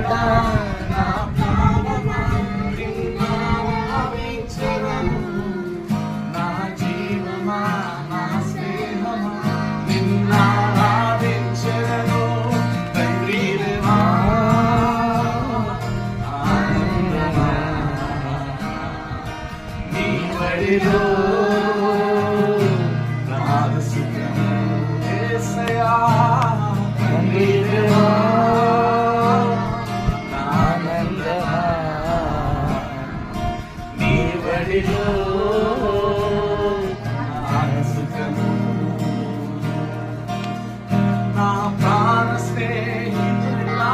ప్రియుడా నా ప్రాణమా నిన్నారాధించెదను నా జీవమా నా స్నేహమా నిన్నారాధించెదను తండ్రి దేవా ఆనందమా నీ వడిలో నాదు సుఖము యేసయ్యా తండ్రి దేవా ఆనందమా నీ వడిలో నాదు సుఖము నా ప్రాణ స్నేహితుడా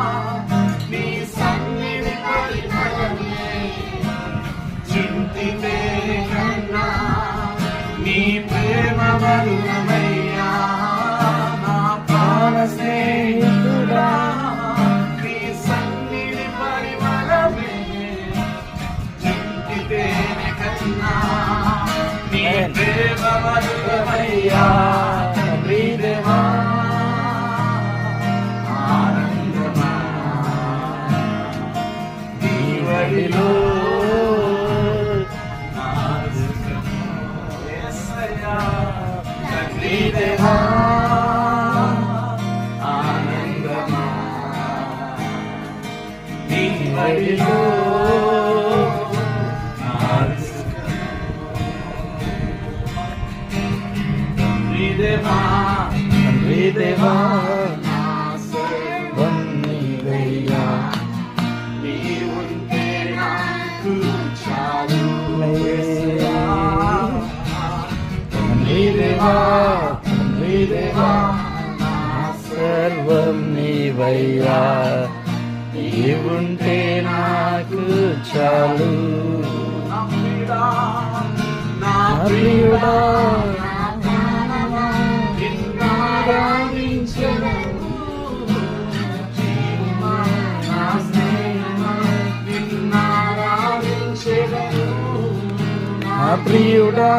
నీ సన్నిధి పరిమళమే చింతితే కన్నా నీ ప్రేమ మధురమయ్యా నా ప్రాణ స్నేహితుడా నీ సన్నిధి పరిమళమే చింతితే కన్నా నీ ప్రేమ మధురమయ్యా తండ్రి దేవా ఆనందమా నీ వడిలో తండ్రి దేవా ఆనందమా నీ వడిలో తండ్రి దేవా తండ్రి దేవా సర్వం నీవయ్యా నీ ఉంటే నాకు చాలు తండ్రి దేవా తండ్రి దేవా సర్వం నీవయ్యా నీవుంటే నాకు చాలు నా ప్రియుడా నా ప్రియుడా